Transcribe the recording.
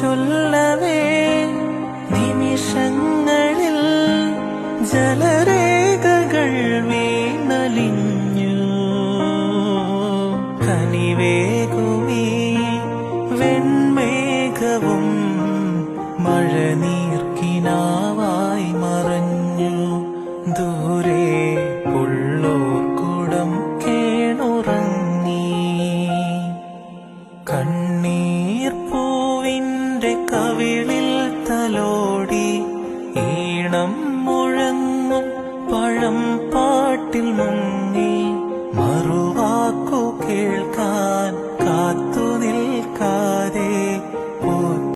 ചൊല്ലവേ നിമിഷങ്ങളിൽ ജലരേഖകൾ വീണലിഞ്ഞു. കനിവേകുമീ വെൺമേഘവും മഴനീർക്കിനാവായി മറഞ്ഞു. ദൂരെ ഉള്ളോർക്കുടം കേണുറങ്ങി. കണ്ണീർ പൂവിന്റെ കവിളിൽ തലോടി ഈണം മുഴങ്ങും പഴം പാട്ടിൽ